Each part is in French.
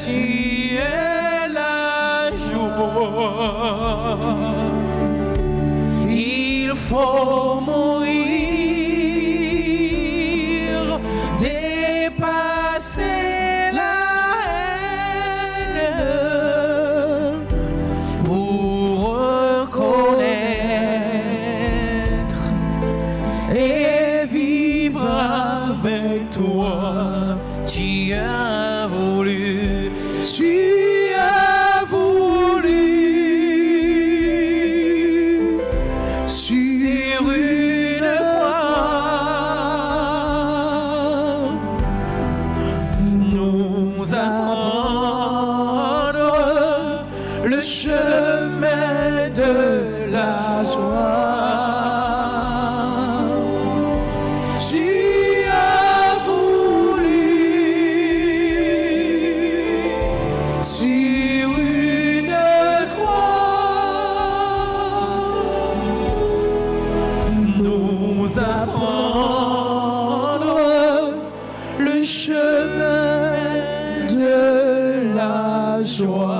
tu es la joie. Il faut mourir, dépasser la haine pour reconnaître et vivre avec toi. Tu as voulu, tu as voulu sur une croix nous apprendre le chemin de la joie.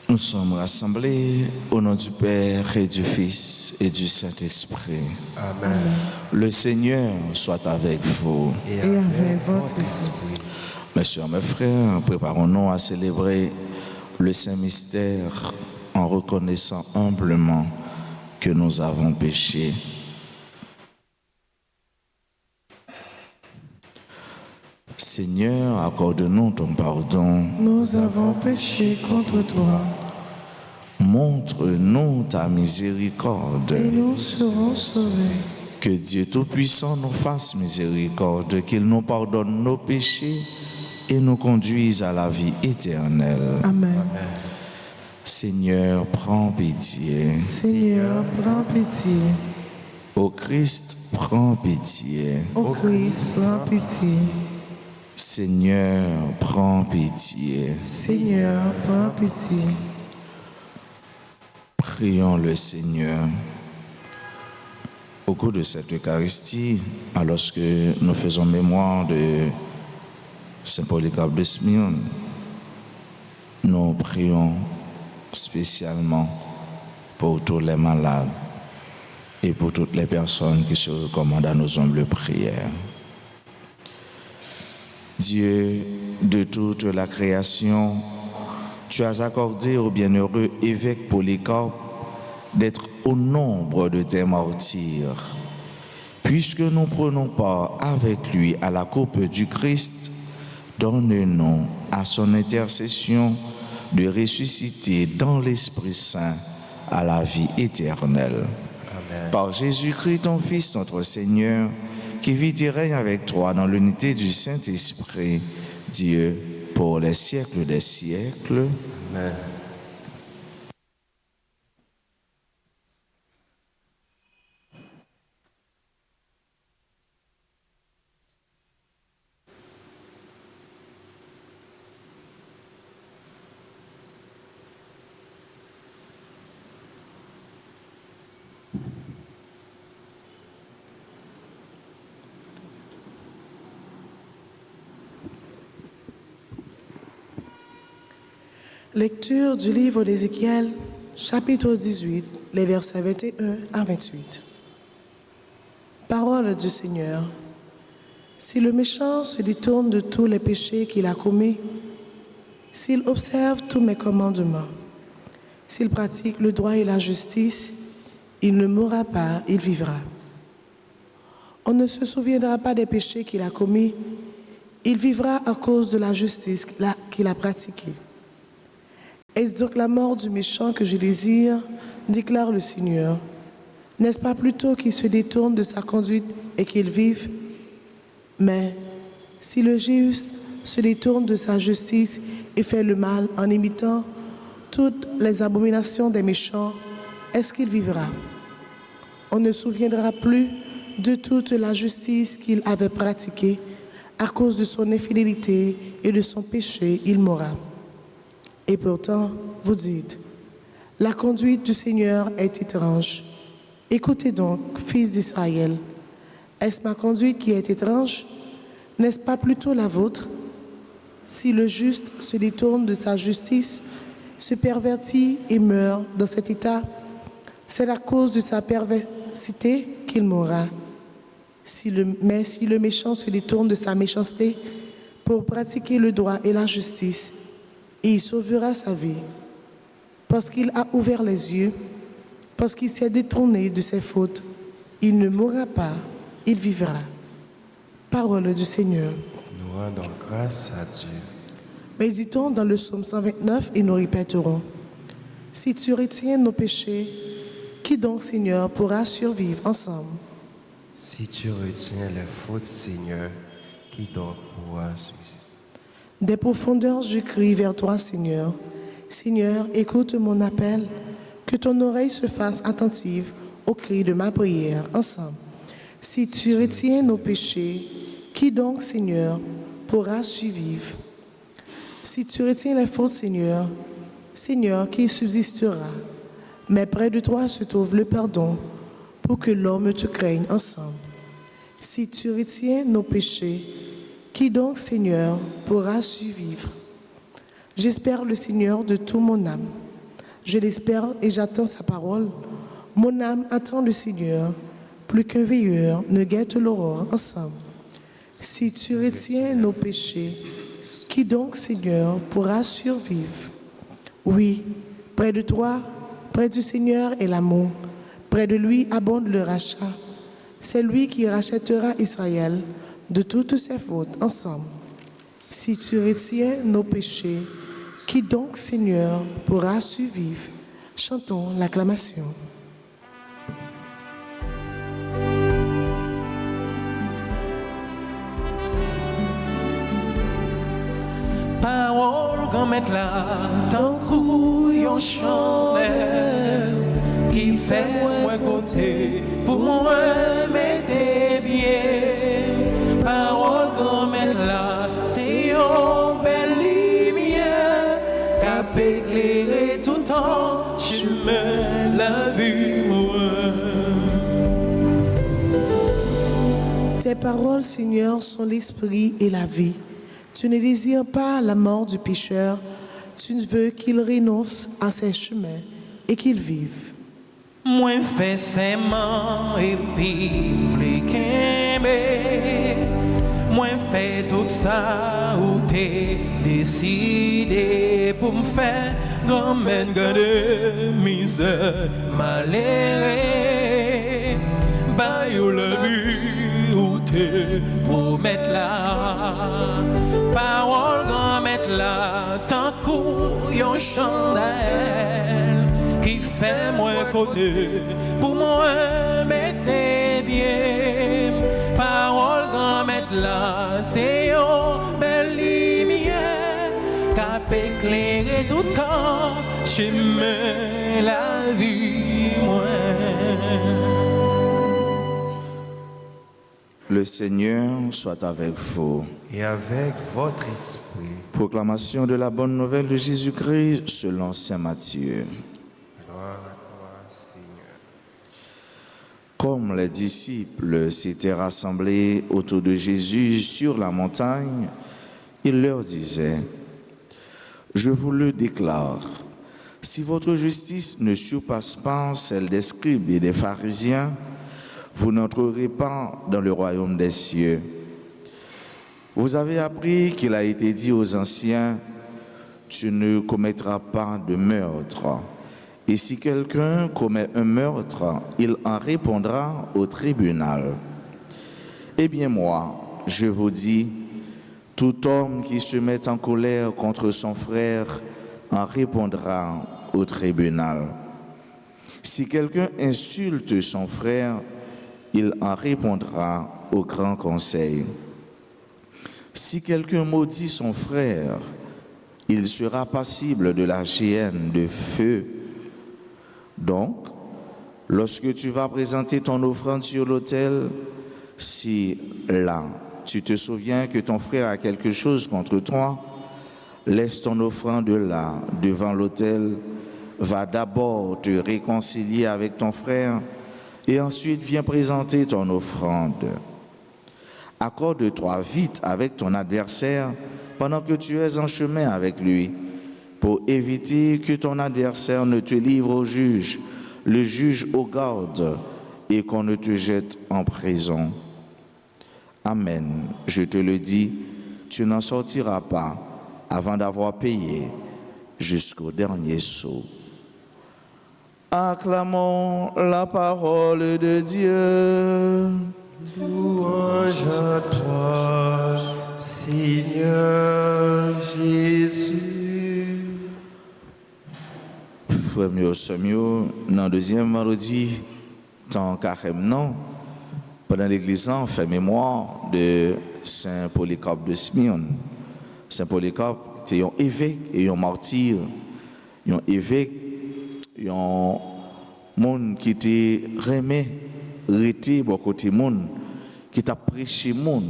Nous sommes rassemblés au nom du Père et du Fils et du Saint-Esprit. Amen. Le Seigneur soit avec vous. Et avec votre esprit. Mes sœurs, mes frères, préparons-nous à célébrer le Saint-Mystère en reconnaissant humblement que nous avons péché. Seigneur, accorde-nous ton pardon. Nous avons péché contre toi. Montre-nous ta miséricorde. Et nous serons sauvés. Que Dieu Tout-Puissant nous fasse miséricorde, qu'il nous pardonne nos péchés et nous conduise à la vie éternelle. Amen. Seigneur, prends pitié. Seigneur, prends pitié. Ô Christ, prends pitié. Ô Christ, prends pitié. Seigneur, prends pitié. Seigneur, prends pitié. Prions le Seigneur. Au cours de cette Eucharistie, alors que nous faisons mémoire de Saint Polycarpe de Smyrne, nous prions spécialement pour tous les malades et pour toutes les personnes qui se recommandent à nos humbles prières. Dieu de toute la création, tu as accordé au bienheureux évêque Polycarpe d'être au nombre de tes martyrs. Puisque nous prenons part avec lui à la coupe du Christ, donne-nous à son intercession de ressusciter dans l'Esprit Saint à la vie éternelle. Amen. Par Jésus-Christ, ton Fils, notre Seigneur, qui vit et règne avec toi dans l'unité du Saint-Esprit, Dieu, pour les siècles des siècles. Amen. Lecture du livre d'Ézéchiel, chapitre 18, les versets 21 à 28. Parole du Seigneur. Si le méchant se détourne de tous les péchés qu'il a commis, s'il observe tous mes commandements, s'il pratique le droit et la justice, il ne mourra pas, il vivra. On ne se souviendra pas des péchés qu'il a commis, il vivra à cause de la justice qu'il a pratiquée. Est-ce donc la mort du méchant que je désire, déclare le Seigneur. N'est-ce pas plutôt qu'il se détourne de sa conduite et qu'il vive? Mais si le juste se détourne de sa justice et fait le mal en imitant toutes les abominations des méchants, est-ce qu'il vivra? On ne se souviendra plus de toute la justice qu'il avait pratiquée. À cause de son infidélité et de son péché, il mourra. Et pourtant, vous dites, la conduite du Seigneur est étrange. Écoutez donc, fils d'Israël, Est-ce ma conduite qui est étrange? N'est-ce pas plutôt la vôtre? Si le juste se détourne de sa justice, se pervertit et meurt dans cet état, c'est à cause de sa perversité qu'il mourra. Mais si le méchant se détourne de sa méchanceté pour pratiquer le droit et la justice, il sauvera sa vie. Parce qu'il a ouvert les yeux, parce qu'il s'est détourné de ses fautes, il ne mourra pas, il vivra. Parole du Seigneur. Nous rendons grâce à Dieu. Méditons dans le psaume 129 et nous répéterons. Si tu retiens nos péchés, qui donc, Seigneur, pourra survivre ensemble? Si tu retiens les fautes, Seigneur, qui donc pourra subsister? Des profondeurs, je crie vers toi, Seigneur. Seigneur, écoute mon appel, que ton oreille se fasse attentive au cri de ma prière ensemble. Si tu retiens nos péchés, qui donc, Seigneur, pourra survivre? Si tu retiens les fautes, Seigneur, Seigneur, qui subsistera? Mais près de toi se trouve le pardon, pour que l'homme te craigne ensemble. Si tu retiens nos péchés, qui donc, Seigneur, pourra survivre? J'espère le Seigneur de toute mon âme. Je l'espère et j'attends sa parole. Mon âme attend le Seigneur, plus qu'un veilleur ne guette l'aurore ensemble. Si tu retiens nos péchés, qui donc, Seigneur, pourra survivre? Oui, près de toi, près du Seigneur est l'amour. Près de lui abonde le rachat. C'est lui qui rachètera Israël de toutes ses fautes ensemble. Si tu retiens nos péchés, qui donc, Seigneur, pourra survivre? Chantons l'acclamation. Parole qu'on met là, tant couillon chandelle, qui fait moi côté, pour moi mettre bien. Parole qu'on met là, c'est une belle lumière, qui peut éclairer tout le temps, chemin la vie moi. Tes paroles, Seigneur, sont l'esprit et la vie. Tu ne désires pas la mort du pécheur, tu ne veux qu'il renonce à ses chemins et qu'il vive. Moi fais serment et puis les kembe. Moi fais tout ça où t'es décidé pour me faire grand-mère de misère malheur. Bah yo la vie où t'es pour mettre là. Parole grand-mère là, tant qu'on yon chandelle qui fait moi côté pour moi mettre bien. Parole grand-mère là, c'est une belle lumière qui peut éclairer tout le temps, chemin la vie moi. Le Seigneur soit avec vous. Et avec votre esprit. Proclamation de la bonne nouvelle de Jésus-Christ selon saint Matthieu. Gloire à toi, Seigneur. Comme les disciples s'étaient rassemblés autour de Jésus sur la montagne, il leur disait, « Je vous le déclare, si votre justice ne surpasse pas celle des scribes et des pharisiens, vous n'entrerez pas dans le royaume des cieux. Vous avez appris qu'il a été dit aux anciens, tu ne commettras pas de meurtre. Et si quelqu'un commet un meurtre, il en répondra au tribunal. Eh bien moi, je vous dis, tout homme qui se met en colère contre son frère en répondra au tribunal. Si quelqu'un insulte son frère, il en répondra au grand conseil. Si quelqu'un maudit son frère, il sera passible de la géhenne de feu. Donc, lorsque tu vas présenter ton offrande sur l'autel, si là, tu te souviens que ton frère a quelque chose contre toi, laisse ton offrande là, devant l'autel, va d'abord te réconcilier avec ton frère, et ensuite viens présenter ton offrande. Accorde-toi vite avec ton adversaire pendant que tu es en chemin avec lui, pour éviter que ton adversaire ne te livre au juge, le juge aux gardes, et qu'on ne te jette en prison. Amen, je te le dis, tu n'en sortiras pas avant d'avoir payé jusqu'au dernier sou. Acclamons la parole de Dieu. Louange à toi, Seigneur Jésus. Frère mieux, dans le deuxième vendredi, tant carême non, pendant l'église, on fait mémoire de Saint Polycarpe de Smyrne. Saint Polycarpe était un évêque et un martyr, un évêque, un monde qui était remis, rete bon côté monde, qui t'a prêché monde,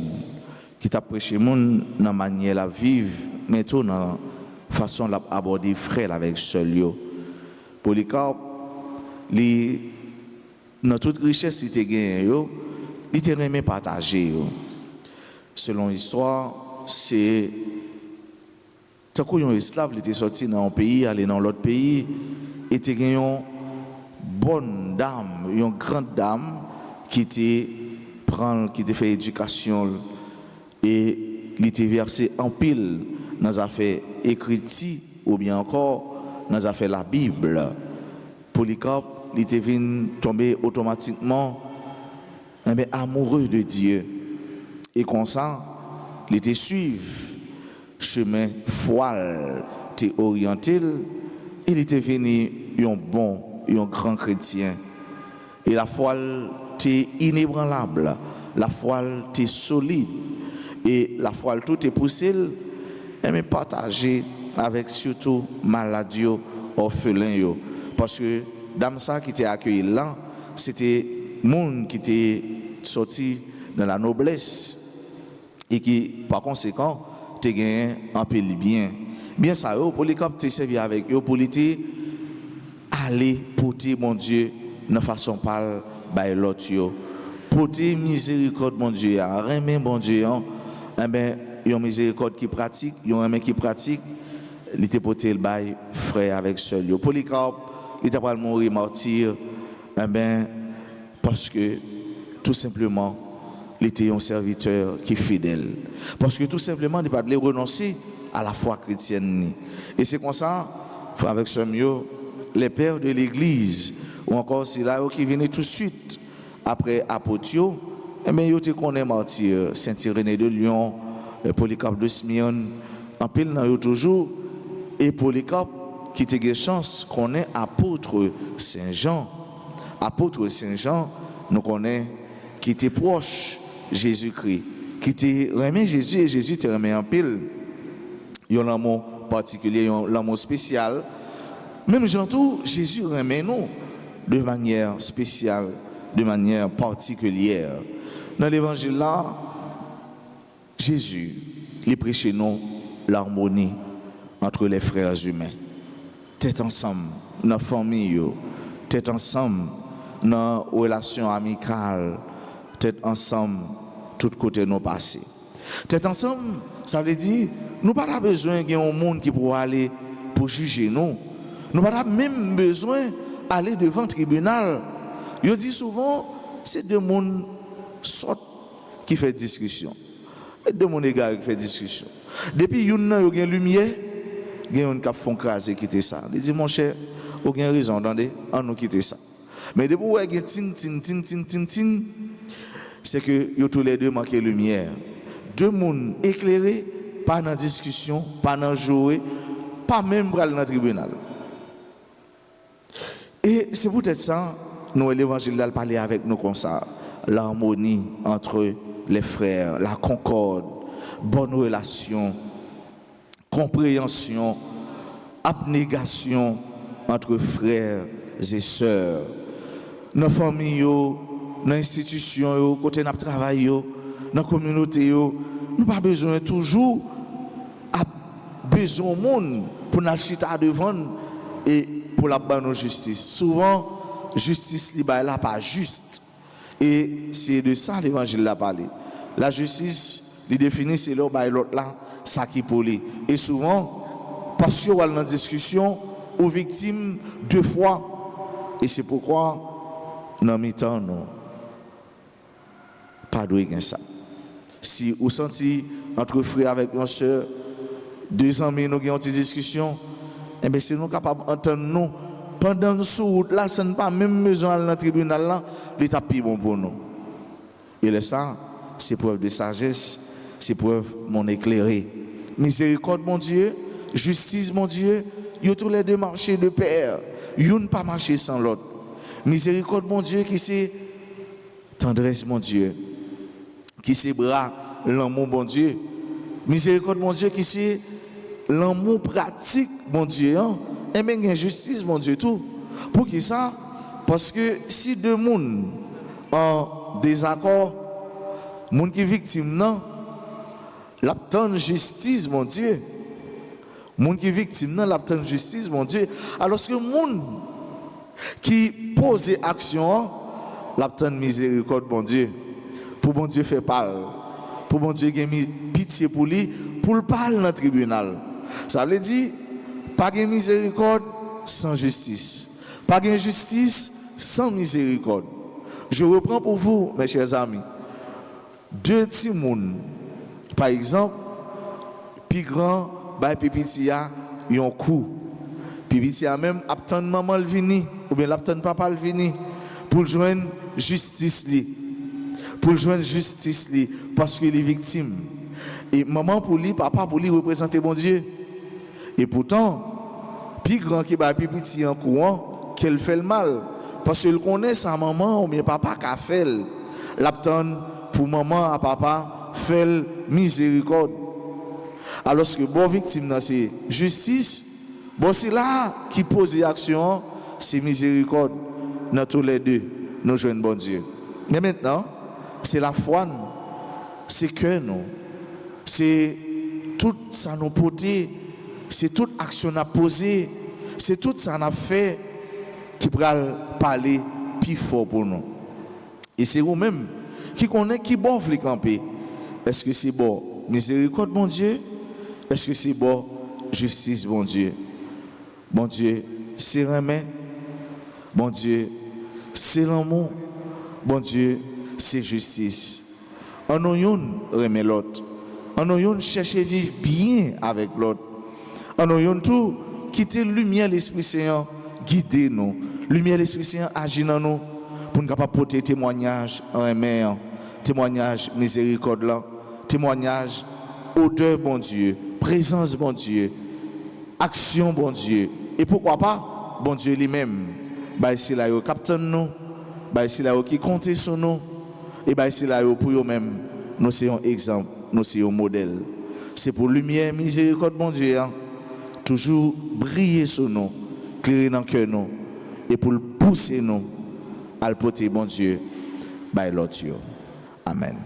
dans la manière de vivre, mais tout dans la façon d'aborder frère avec seul yo. Polycarpe, dans toute richesse qu'il était gagné, il était remis partager. Selon l'histoire, c'est tant qu'un esclave était sorti dans un pays, allé dans l'autre pays, il était gagné une bonne dame, une grande dame qui était fait éducation et il était versé en pile dans les affaires écrites ou bien encore dans les affaires de la Bible. Polycarpe, il était venu tomber automatiquement amoureux de Dieu. Et comme ça, il était suivi chemin foile, t'es orienté, il était venu un bon, un grand chrétien. Et la foi t'es inébranlable, la foi t'es solide, et la foi tout est poussé, mais partagé avec surtout maladie, orphelin, parce que dame ça qui était accueilli là, c'était monde qui était sorti dans la noblesse et qui par conséquent t'es gagné un peu bien. Bien ça, Polycarpe t'es servi avec eux pour l'été aller porter mon Dieu de façon par by l'autre porter miséricorde mon Dieu, remet mon Dieu, une miséricorde qui pratique, un qui pratique, il était porté le bail frère avec seul. Polycarpe, il était pas mourir martyr, parce que tout simplement, il était un serviteur qui est fidèle. Parce que tout simplement, il ne pas renoncer à la foi chrétienne. Et c'est comme ça, avec ce mieux, les pères de l'église, ou encore c'est là qui venaient tout de suite après Apotio, ils te connaissent martyr, Saint-Irénée de Lyon, Polycarpe de Smyrne, en pile dans toujours, et Polycarpe qui te eu chance qu'on est apôtre Saint-Jean. Apôtre Saint-Jean, nous connaissons qui était proche Jésus-Christ, qui était remis Jésus et Jésus te remis en pile. Il y a un amour particulier, un amour spécial. Même j'entends Jésus remet nous de manière spéciale, de manière particulière. Dans l'évangile là, Jésus, il prêche nous l'harmonie entre les frères humains. Tête ensemble dans la famille, tête ensemble dans la relation amicale, tête ensemble tout côté nos passés. Tête ensemble, ça veut dire nous n'avons pas besoin d'un monde qui pourra aller pour juger nous. Nous n'avons pas même besoin d'aller devant le tribunal. Je dis souvent, c'est deux mondes qui font discussion. Et deux mondes égaux qui font discussion. Depuis qu'il y a une lumière, il y a une qui font craser quitter ça. Il dit, mon cher, aucune raison, attendez, on nous quitter ça. Mais depuis qu'il y a ting, c'est que tous les deux manquent de lumière. Deux mondes éclairés, pas dans discussion, pas dans jouer, pas même dans le tribunal. Et c'est peut-être ça, nous, l'évangile a parlé avec nous comme ça. L'harmonie entre les frères, la concorde, bonne relation, compréhension, abnégation entre frères et sœurs. Dans la famille, dans l'institution, côté de travail, dans la communauté, nous n'avons pas besoin toujours besoin de monde pour nous chita devant et pour la bonne justice. Souvent, justice n'est pas juste. Et c'est de ça l'évangile a parlé. La justice, il définit c'est l'autre là, ça qui pour lui. Et souvent, parce qu'on a dans discussion, aux victimes deux fois. Et c'est pourquoi, dans mes temps, non. Pas de ça. Si vous sentez entre frères avec nos soeurs, 2 amis, nous avons une discussion, eh bien, si nous sommes capables d'entendre nous, pendant nous sous là, ce n'est pas même besoin dans le tribunal là, l'état plus bon pour nous. Et là, ça, c'est preuve de sagesse, c'est preuve mon éclairé. Miséricorde, mon Dieu, justice, mon Dieu, ils tous les deux marchés de pair, ils n'ont pas marché sans l'autre. Miséricorde, mon Dieu, qui c'est tendresse, mon Dieu, qui c'est bras, l'amour, mon Dieu. Miséricorde, mon Dieu, qui c'est l'amour pratique, mon Dieu, hein? Et bien, injustice, mon Dieu, tout. Pour qui ça? Parce que si deux personnes en désaccord, moun qui victime, non, l'obtenir justice, mon Dieu. Moun qui victime, non, l'obtenir justice, mon Dieu. Alors que moun qui pose action, l'obtenir miséricorde, mon Dieu. Pour mon Dieu faire parler. Pour mon Dieu qui a mis pitié pour lui, pour le parler dans le tribunal. Ça veut dire, pas de miséricorde sans justice. Pas de justice sans miséricorde. Je reprends pour vous, mes chers amis. 2 petits moun, par exemple, plus grand, bah, pipitia, yon coup. Pipitia même, attend maman le vini, ou bien l'attend papa le vini, pour joindre justice li. Pour joindre justice li, parce qu'il est victime. Et maman pour lui, papa pour lui, représenter bon Dieu. Et pourtant, plus grand qui va plus petit en courant, qu'elle fait le mal. Parce qu'elle connaît sa maman ou bien papa qu'a fait. L'attend pour maman à papa, fait miséricorde. Alors que bon victime, c'est justice. Bon, c'est là qui pose action, c'est miséricorde. Dans tous les deux, nous jouons bon Dieu. Mais maintenant, c'est la foi, c'est que nous. C'est tout ça nous porter, c'est toute action à poser, c'est tout ça qu'on a fait qui pourra parler plus fort pour nous. Et c'est vous-même qui connaissez qui bon les camper. Est-ce que c'est bon miséricorde, mon Dieu? Est-ce que c'est bon justice, mon Dieu? Bon Dieu, c'est remède. Bon Dieu, c'est l'amour. Bon Dieu, c'est justice. En nous, remet l'autre. En nous, chercher à vivre bien avec l'autre. En nous, tout, quitter la lumière de l'Esprit Saint, guider nous. Lumière de l'Esprit Saint agit dans nous pour nous capables porter témoignage en remède, témoignage miséricorde là, témoignage odeur, bon Dieu, présence, bon Dieu, action, bon Dieu. Et pourquoi pas, bon Dieu lui-même, bah c'est là où capitaine nous, bah c'est là où qui compte sur nous, et bah c'est là où pour eux-mêmes, nous sommes un exemple, nous sommes un modèle. C'est pour lumière, miséricorde, bon Dieu, hein, toujours briller sur nous, clairer dans le cœur nous, et pour le pousser nous à le porter, bon Dieu, by l'autre. Amen.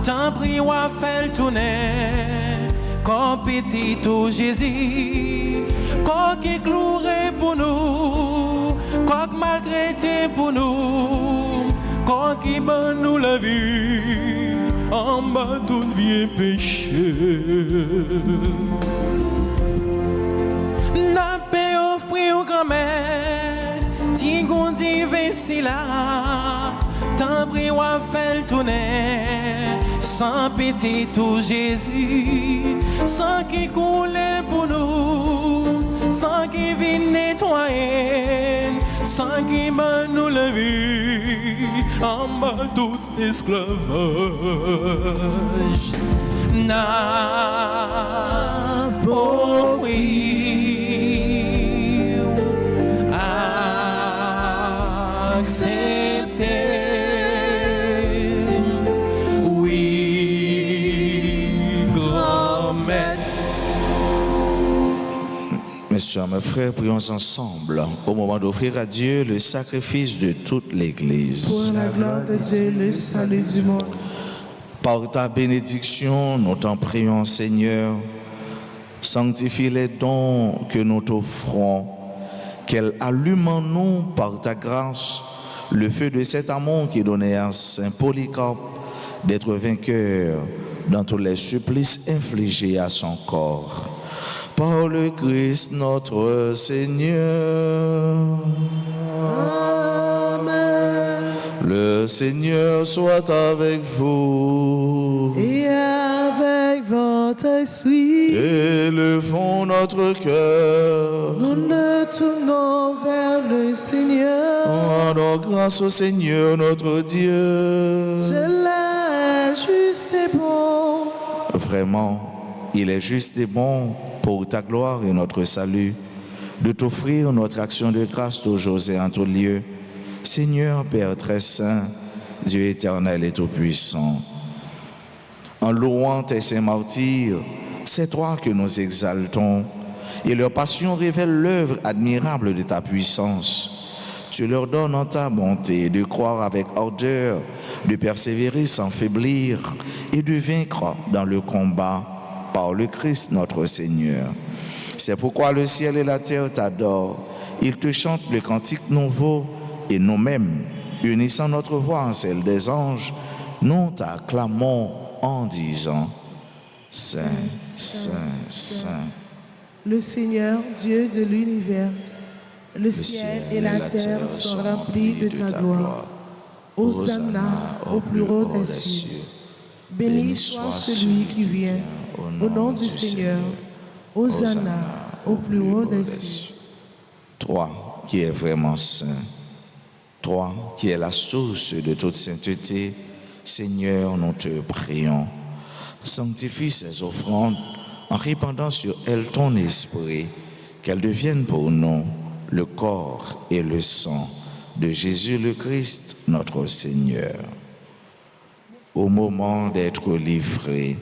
Tant pris ou à faire tourner, comme petit tout Jésus, quoi qui clouerait pour nous, quoi qui maltraité pour nous, corps qui bat nous la vie, en bas tout vieux péché. N'a pas offert au grand-mère, tigon divin si là, tant pris ou fait tourner, sans péter tout Jésus, sans qui coule pour nous, sans qui vienne nettoyer, sans qui bat nous la vie, en bas tout esclavage. N'a pas Mes soeurs, mes frères, prions ensemble au moment d'offrir à Dieu le sacrifice de toute l'Église. Pour la gloire de Dieu, le salut du monde. Par ta bénédiction, nous t'en prions, Seigneur, sanctifie les dons que nous t'offrons, qu'elle allume en nous par ta grâce le feu de cet amour qui donnait à Saint Polycarpe d'être vainqueur dans tous les supplices infligés à son corps. Par le Christ notre Seigneur. Amen. Le Seigneur soit avec vous. Et avec votre esprit, Élevons notre cœur. nous nous tournons vers le Seigneur. Rendons grâce au Seigneur notre Dieu. Cela est juste et bon. Vraiment, il est juste et bon pour ta gloire et notre salut de t'offrir notre action de grâce toujours et en tout lieu. Seigneur, Père très saint, Dieu éternel et tout-puissant, en louant tes saints martyrs, c'est toi que nous exaltons, et leur passion révèle l'œuvre admirable de ta puissance. Tu leur donnes en ta bonté de croire avec ardeur, de persévérer sans faiblir et de vaincre dans le combat par le Christ notre Seigneur. C'est pourquoi le ciel et la terre t'adorent. Ils te chantent le cantique nouveau et nous-mêmes, unissant notre voix à celle des anges, nous t'acclamons en disant Saint, Saint, Saint. Le Seigneur, Dieu de l'univers, le ciel et la terre sont remplis de ta gloire. Hosanna au plus haut des cieux. Béni soit celui qui vient au nom du Seigneur. Hosanna au plus haut des cieux. Toi qui es vraiment saint, toi qui es la source de toute sainteté, Seigneur, nous te prions. Sanctifie ces offrandes en répandant sur elles ton esprit, qu'elles deviennent pour nous le corps et le sang de Jésus le Christ, notre Seigneur. Au moment d'être livré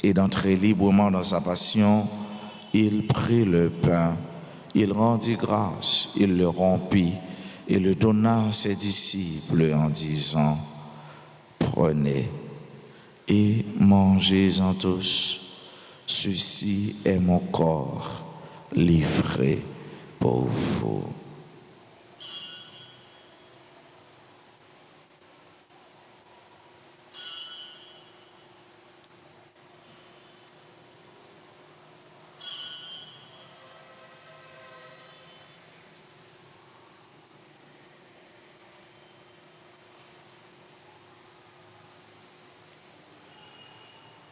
et d'entrer librement dans sa passion, il prit le pain, il rendit grâce, il le rompit et le donna à ses disciples en disant « Prenez et mangez-en tous, ceci est mon corps livré pour vous. »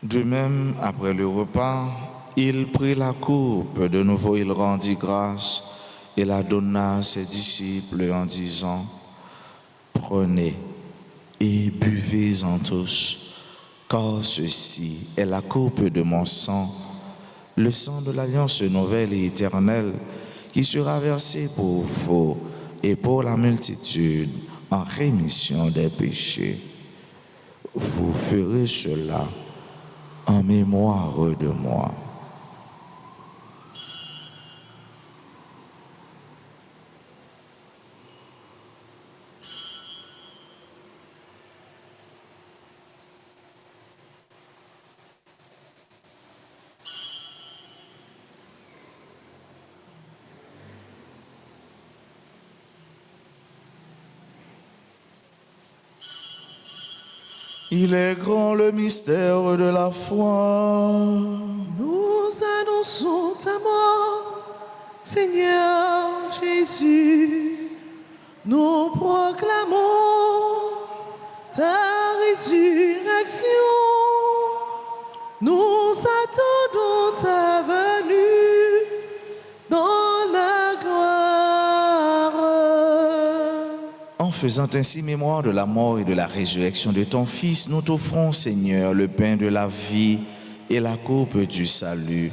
De même, après le repas, il prit la coupe, de nouveau il rendit grâce et la donna à ses disciples en disant « Prenez et buvez-en tous, car ceci est la coupe de mon sang, le sang de l'alliance nouvelle et éternelle qui sera versé pour vous et pour la multitude en rémission des péchés. Vous ferez cela en mémoire de moi. » Il est grand le mystère de la foi. Nous annonçons ta mort, Seigneur Jésus. Nous proclamons ta résurrection. Nous attendons ta venue dans la gloire. En faisant ainsi mémoire de la mort et de la résurrection de ton Fils, nous t'offrons, Seigneur, le pain de la vie et la coupe du salut.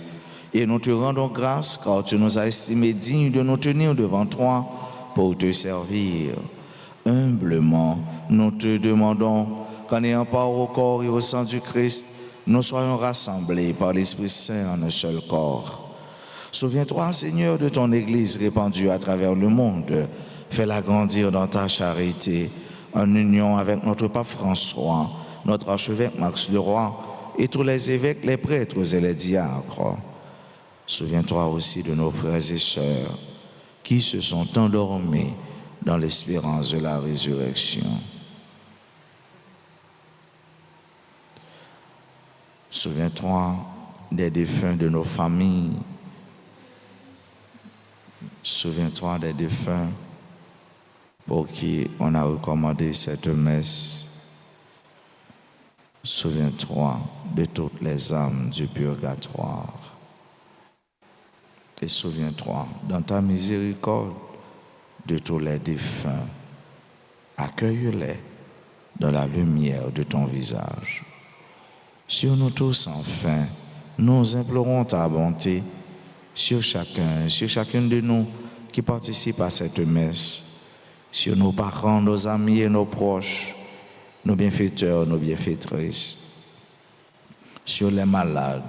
Et nous te rendons grâce car tu nous as estimés dignes de nous tenir devant toi pour te servir. Humblement, nous te demandons qu'en ayant part au corps et au sang du Christ, nous soyons rassemblés par l'Esprit Saint en un seul corps. Souviens-toi, Seigneur, de ton Église répandue à travers le monde. Fais-la grandir dans ta charité, en union avec notre pape François, notre archevêque Max Leroy et tous les évêques, les prêtres et les diacres. Souviens-toi aussi de nos frères et sœurs qui se sont endormis dans l'espérance de la résurrection. Souviens-toi des défunts de nos familles. Souviens-toi des défunts pour qui on a recommandé cette messe. Souviens-toi de toutes les âmes du purgatoire. Et souviens-toi, dans ta miséricorde, de tous les défunts. Accueille-les dans la lumière de ton visage. Sur nous tous, enfin, nous implorons ta bonté sur chacune de nous qui participe à cette messe, sur nos parents, nos amis et nos proches, nos bienfaiteurs, nos bienfaitrices, sur les malades,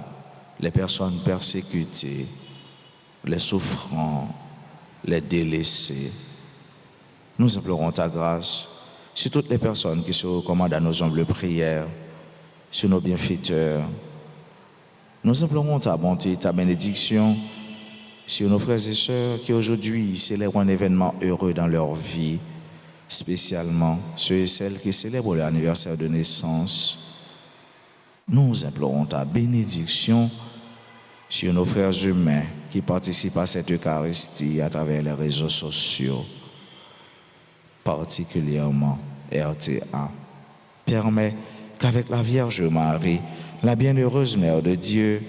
les personnes persécutées, les souffrants, les délaissés. Nous implorons ta grâce sur toutes les personnes qui se recommandent à nos humbles prières, sur nos bienfaiteurs. Nous implorons ta bonté, ta bénédiction sur nos frères et sœurs qui aujourd'hui célèbrent un événement heureux dans leur vie, spécialement ceux et celles qui célèbrent leur anniversaire de naissance. Nous implorons ta bénédiction sur nos frères humains qui participent à cette Eucharistie à travers les réseaux sociaux, particulièrement RTA. Permets qu'avec la Vierge Marie, la bienheureuse Mère de Dieu,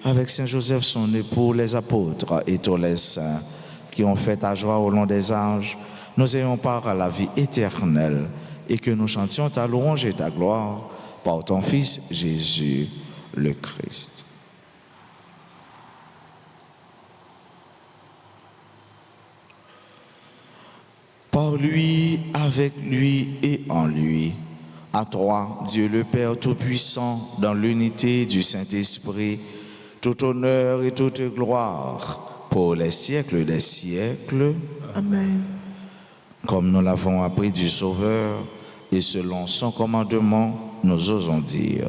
avec Saint Joseph son époux, les apôtres et tous les saints qui ont fait ta joie au long des âges, nous ayons part à la vie éternelle et que nous chantions ta louange et ta gloire par ton Fils Jésus le Christ. Par lui, avec lui et en lui, à toi, Dieu le Père Tout-Puissant, dans l'unité du Saint-Esprit, tout honneur et toute gloire pour les siècles des siècles. Amen. Comme nous l'avons appris du Sauveur et selon son commandement, nous osons dire: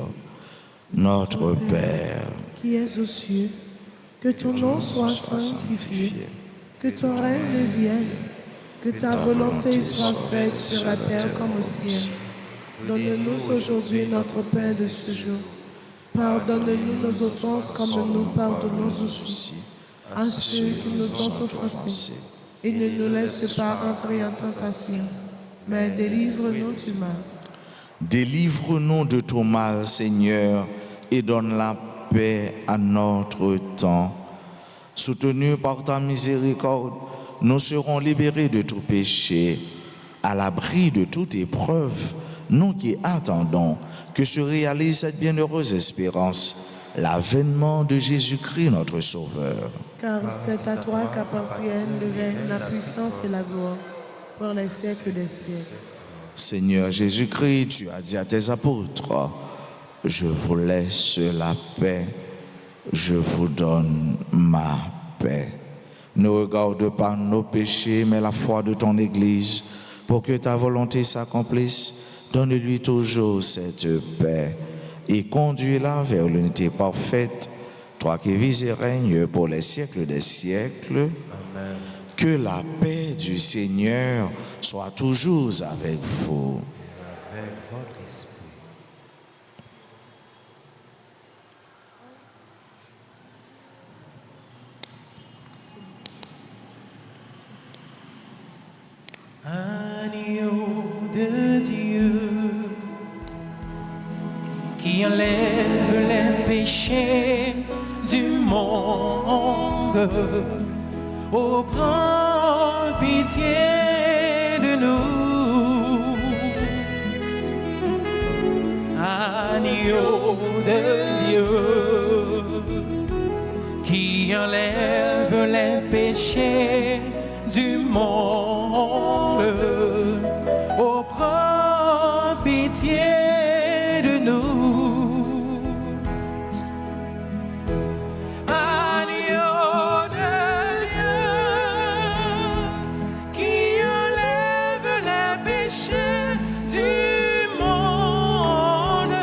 Notre Père, qui es aux cieux, que ton nom soit sanctifié, que ton règne vienne, que ta volonté soit faite sur la terre comme au ciel. Donne-nous aujourd'hui notre pain de ce jour. Pardonne-nous nos offenses comme nous pardonnons aussi à ceux qui nous ont offensés. Et ne nous laisse pas entrer en tentation, mais délivre-nous du mal. Délivre-nous de tout mal, Seigneur, et donne la paix à notre temps. Soutenus par ta miséricorde, nous serons libérés de tout péché, à l'abri de toute épreuve, nous qui attendons que se réalise cette bienheureuse espérance, l'avènement de Jésus-Christ notre Sauveur. Car c'est à toi qu'appartiennent le règne, la puissance et la gloire, pour les siècles des siècles. Seigneur Jésus-Christ, tu as dit à tes apôtres: je vous laisse la paix, je vous donne ma paix. Ne regarde pas nos péchés, mais la foi de ton Église, pour que ta volonté s'accomplisse. Donne-lui toujours cette paix et conduis-la vers l'unité parfaite, toi qui vis et règnes pour les siècles des siècles. Amen. Que la paix du Seigneur soit toujours avec vous. Avec votre esprit. qui enlève les péchés du monde. Oh, prends pitié de nous. Agneau de Dieu, qui enlève les péchés du monde. Oh, prends pitié de nous. Agneau de Dieu, qui enlève les péchés du monde.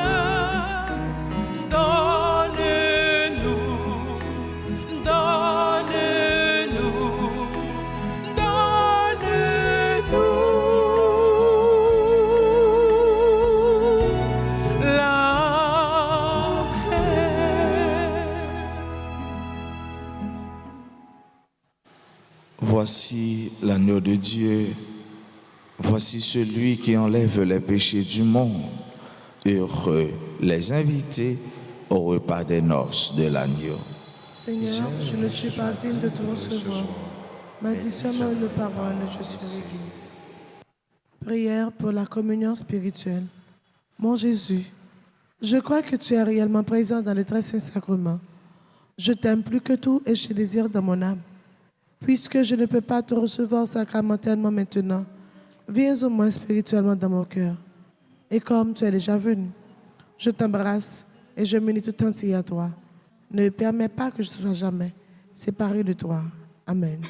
Donne-nous, donne-nous, donne-nous la paix. Voici l'agneau de Dieu, voici celui qui enlève les péchés du monde. Heureux les invités au repas des noces de l'agneau. Seigneur, je ne suis pas digne de te recevoir, mais dis seulement une parole et je serai guéri. Prière pour la communion spirituelle. Mon Jésus, je crois que tu es réellement présent dans le très saint sacrement. Je t'aime plus que tout et je désire dans mon âme. Puisque je ne peux pas te recevoir sacramentellement maintenant, viens au moins spirituellement dans mon cœur. Et comme tu es déjà venu, je t'embrasse et je m'unis tout entier à toi. Ne permets pas que je sois jamais séparé de toi. Amen.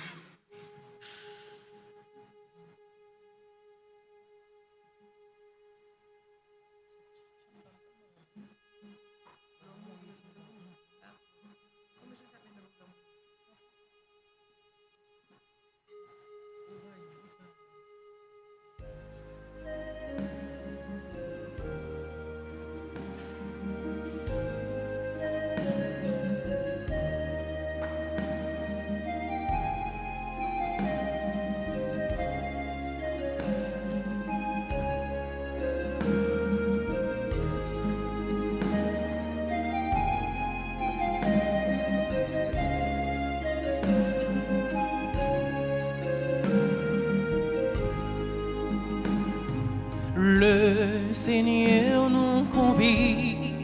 Le Seigneur nous convie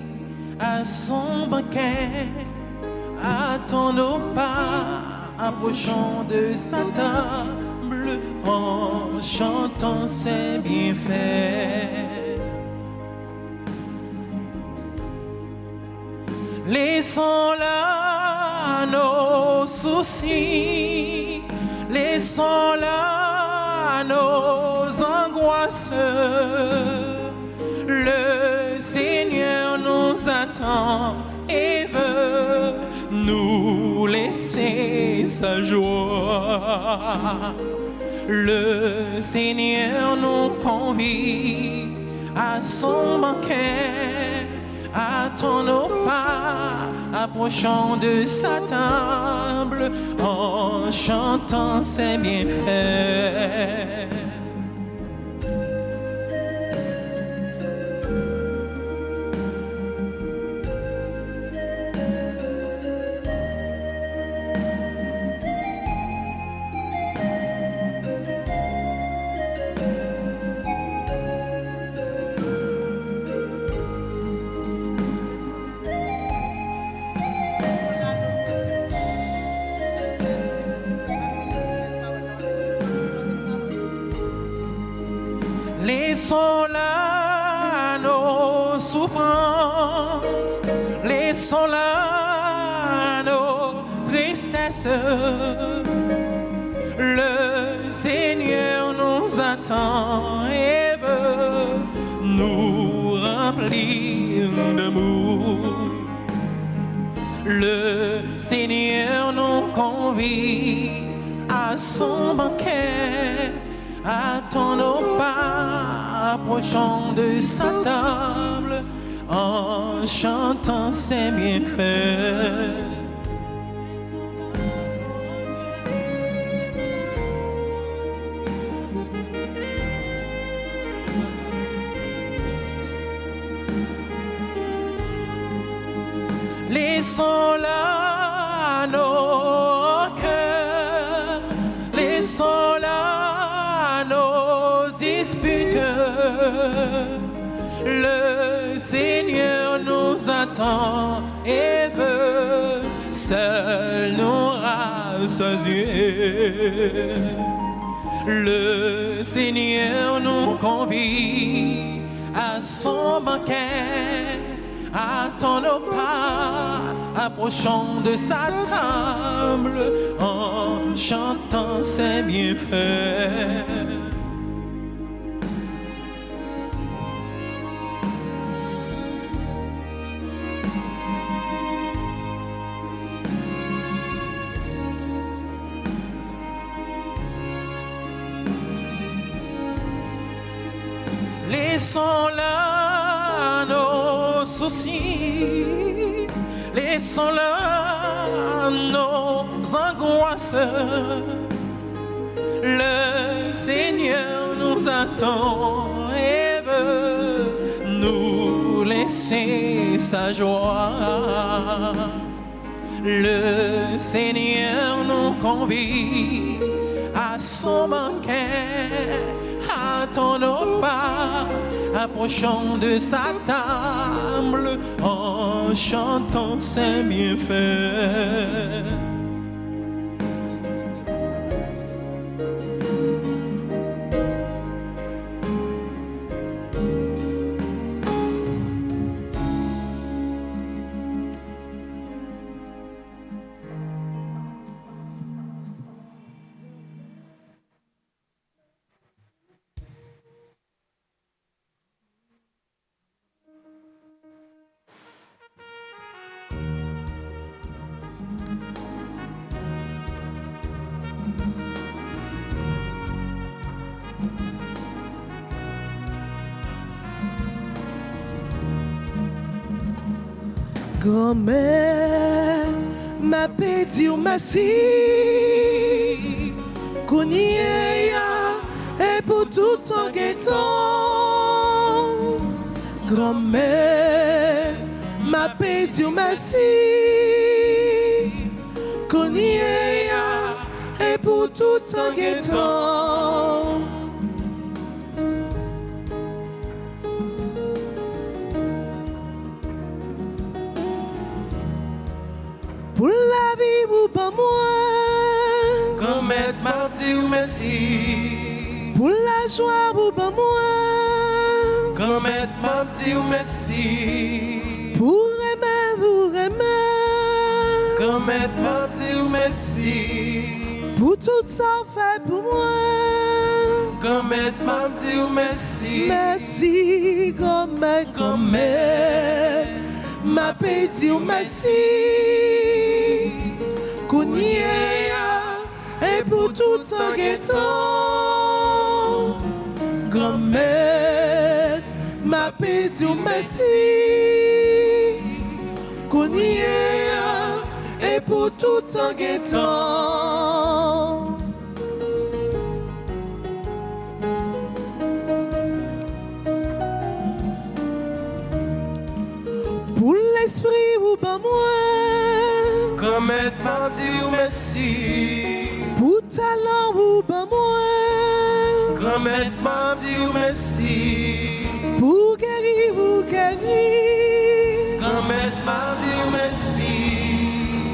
à son banquet. Attends-nous pas, approchons de sa table en chantant ses bienfaits. Laissons là nos soucis, laissons là nos angoisses. Le Seigneur nous attend et veut nous laisser sa joie. Le Seigneur nous convie à son banquet. Attends-nous pas, approchons de sa table en chantant ses bienfaits. Laissons là nos souffrances, laissons là nos tristesses. Le Seigneur nous attend et veut nous remplir d'amour. Le Seigneur nous convie à son banquet. Attends-nous pas, approchons de sa table en chantant ses bienfaits. laissons là nos cœurs, laissons là nos disputes. Le Seigneur nous attend et veut seul nous rassasier. Le Seigneur nous convie à son banquet. Attends nos pas, approchons de sa table en chantant ses bienfaits. Laissons là nos soucis, laissons là nos angoisses. Le Seigneur nous attend et veut nous laisser sa joie. Le Seigneur nous convie à son banquet. Attends nos pas, approchons de sa table en chantant ses bienfaits. Grand-mère m'a pédi ou merci qu'on y est et pour tout en guettant. Grand-mère m'a pédi ou merci qu'on y est et pour tout en guettant. Pour la vie ou pas moi, Grand-mère m'a dit merci. pour la joie ou pas moi, Grand-mère m'a dit merci. pour aimer vous aimer, Grand-mère m'a dit merci. pour tout ça fait pour moi. Grand-mère m'a dit merci. Merci, grand-mère, grand-mère, m'a pédi ou merci. Qu'on y est et pour tout en guettant. Grand-mère, m'a pédi ou merci. Qu'on y est et pour tout en guettant. Pour l'esprit ou pas moi, Grand-mère m'a dit merci. pour talent ou pas moi, Grand-mère m'a dit merci. pour guérir ou guérir, Grand-mère m'a dit merci.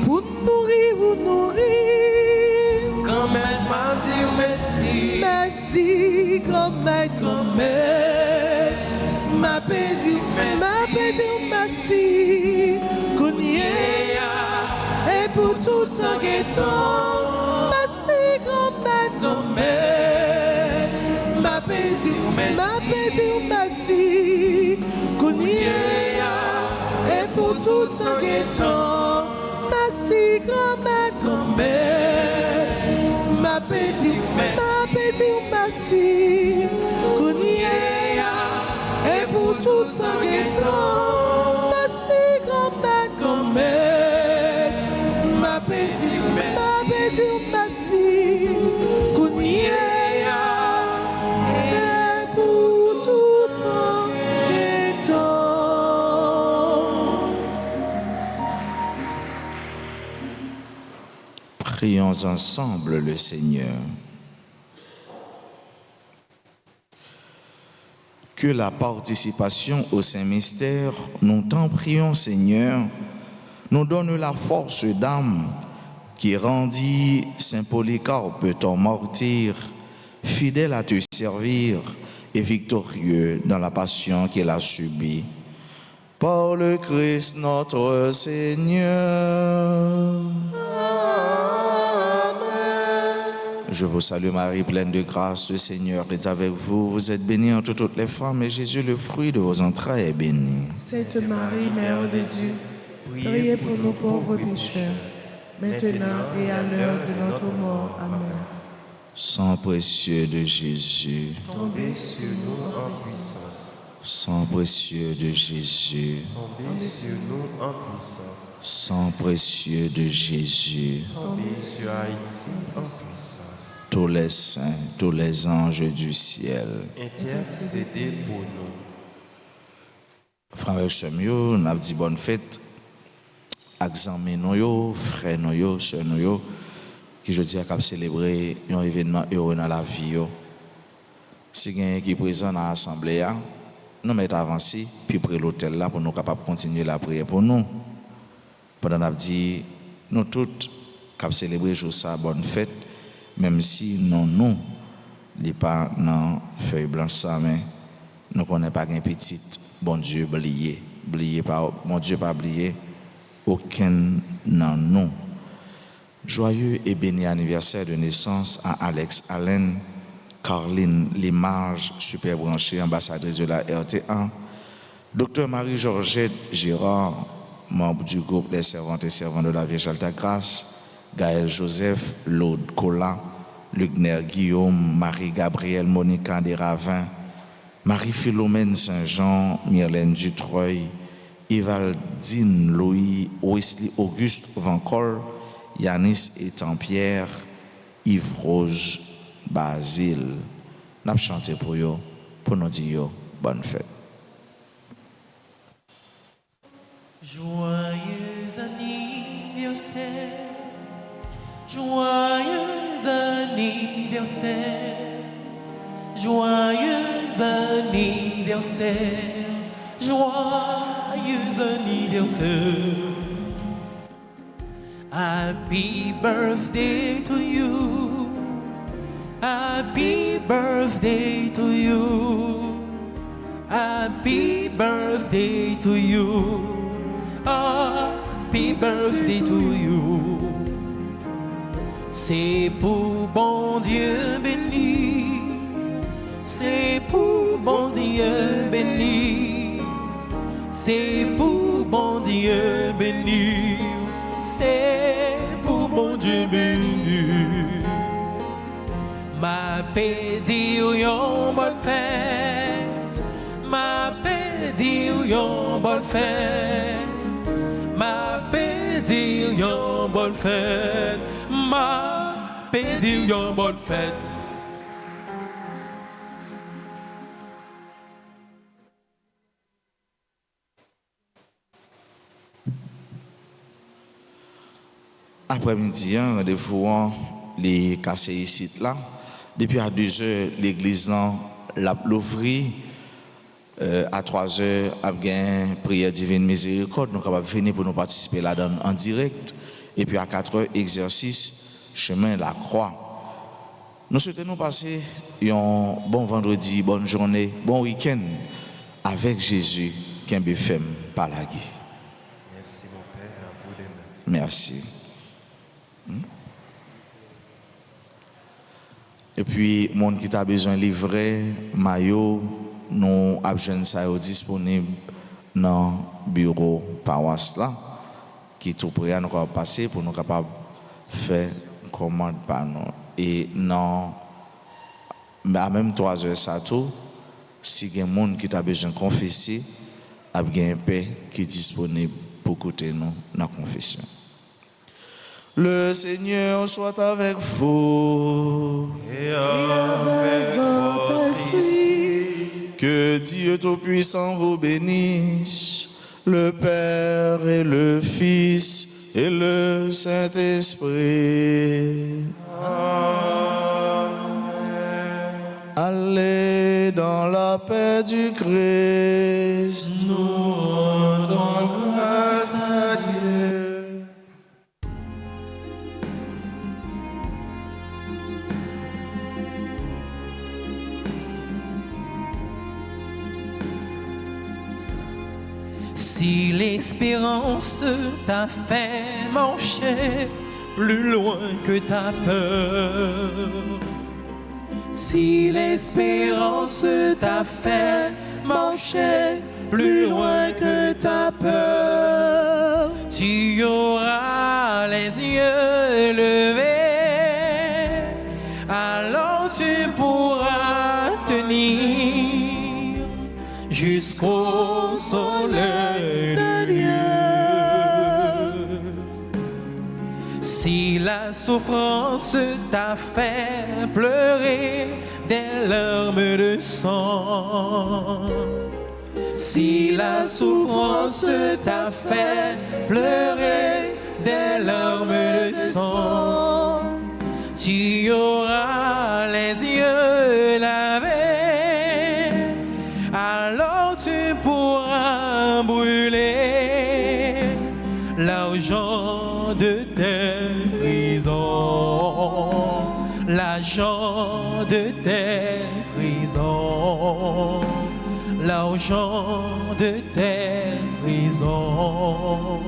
pour nourrir ou nourrir. Grand-mère m'a dit merci. Merci, grand-mère, grand-mère, m'a pédi merci. Qu'on y est et pour tout en guettant. Merci, grand-mère, grand-mère, m'a pédi merci. Qu'on y est et pour tout en guettant. Merci, grand-mère, grand-mère, m'a pédi merci. Qu'on y est et pour tout en guettant. Merci, grand-mère, grand-mère, m'a pédi merci. Qu'on y est et pour tout en guettant. Prions ensemble le Seigneur. Que la participation au Saint-Mystère, nous t'en prions Seigneur, nous donne la force d'âme qui rendit Saint Polycarpe, ton martyr, fidèle à te servir et victorieux dans la passion qu'il a subie. Par le Christ notre Seigneur. Je vous salue Marie, pleine de grâce, le Seigneur est avec vous. Vous êtes bénie entre toutes les femmes et Jésus, le fruit de vos entrailles, est béni. Sainte Marie, Mère de Dieu, priez pour nous pauvres pécheurs, maintenant et à l'heure de notre mort. Amen. Sang précieux de Jésus, Tombez sur nous en puissance. sang précieux de Jésus, Tombez sur nous en puissance. sang précieux de Jésus, Tombez sur Haïti en puissance. tous les saints, tous les anges du ciel. Intercédez pour nous. Frères et sœurs, nous avons dit bonne fête. Amis nous, frères nous, sœurs nous, qui je dis à célébrer un événement heureux dans la vie. Si quelqu'un qui est présent dans l'assemblée, nous mettons avancé, puis près l'hôtel là pour nous capables de continuer la prière pour nous. Pendant qu'on a dit, nous tous, qui célébrer jour ça, bonne fête, même si nous, ne pas dans feuille blanche ça, mais nous ne connaissons pas qu'un petit, bon Dieu, oublié, mon Dieu, pas oublié, aucun dans nous. Joyeux et béni anniversaire de naissance à Alex Allen, Caroline Limage, super branchée, ambassadrice de la RTA, Dr Marie-Georgette Girard, membre du groupe des servantes et servants de la Vierge Alta Grâce, Gaël Joseph, Laude Cola, Lugner Guillaume, Marie-Gabrielle Monica Desravins, Marie-Philomène Saint-Jean, Myrlène Dutreuil, Evaldine Louis, Wesley Auguste Vancol, Yanis Étampierre, Yves Rose, Basile. Nous avons chanté pour eux, pour nous dire bonne fête. Joyeux anniversaire, joyeux anniversaire, joyeux anniversaire, joyeux anniversaire. Happy birthday to you, happy birthday to you, happy birthday to you, happy birthday to you. C'est pour bon Dieu béni, c'est pour bon Dieu béni, c'est pour bon Dieu béni, c'est pour bon Dieu béni. Ma pédie yon bonne fête, ma pédie yon bonne fête, ma pédie yon bonne fête, ma pédie yon bonne fête. Après-midi, rendez-vous les cassés ici là. Depuis à 2h, l'église l'a l'ouvrir. À 3h, il prière divine miséricorde. Nous sommes capables de venir pour nous participer là-dedans en direct. Et puis à 4h, exercice, chemin la croix. Nous souhaitons passer un bon vendredi, bonne journée, bon week-end avec Jésus qui est BFM par la guerre. Merci mon Père, à vous les mains. Merci. Et puis, monde qui a besoin de livrer, maillot, nous avons ça disponible dans le bureau paroisse là, qui est tout prêt à nous passer pour nous capables de faire commande par nous. Et non, mais à même 3h ça tout, si il y a des gens qui a besoin de confesser, il y a un paix qui est disponible pour écouter nous dans la confession. Le Seigneur soit avec vous. Et avec votre esprit. Que Dieu Tout-Puissant vous bénisse, le Père et le Fils et le Saint-Esprit. Allez dans la paix du Christ. Nous rendons grâce à Dieu. Si l'espérance t'a fait marcher plus loin que ta peur, si l'espérance t'a fait marcher plus loin que ta peur, tu auras les yeux levés, alors tu pourras tenir jusqu'au soleil de Dieu. Si la souffrance t'a fait pleurer des larmes de sang, si la souffrance t'a fait pleurer des larmes de sang, tu auras les yeux lavés, alors tu pourras brûler l'argent de tes prisons, l'argent de tes prisons, l'argent de tes prisons.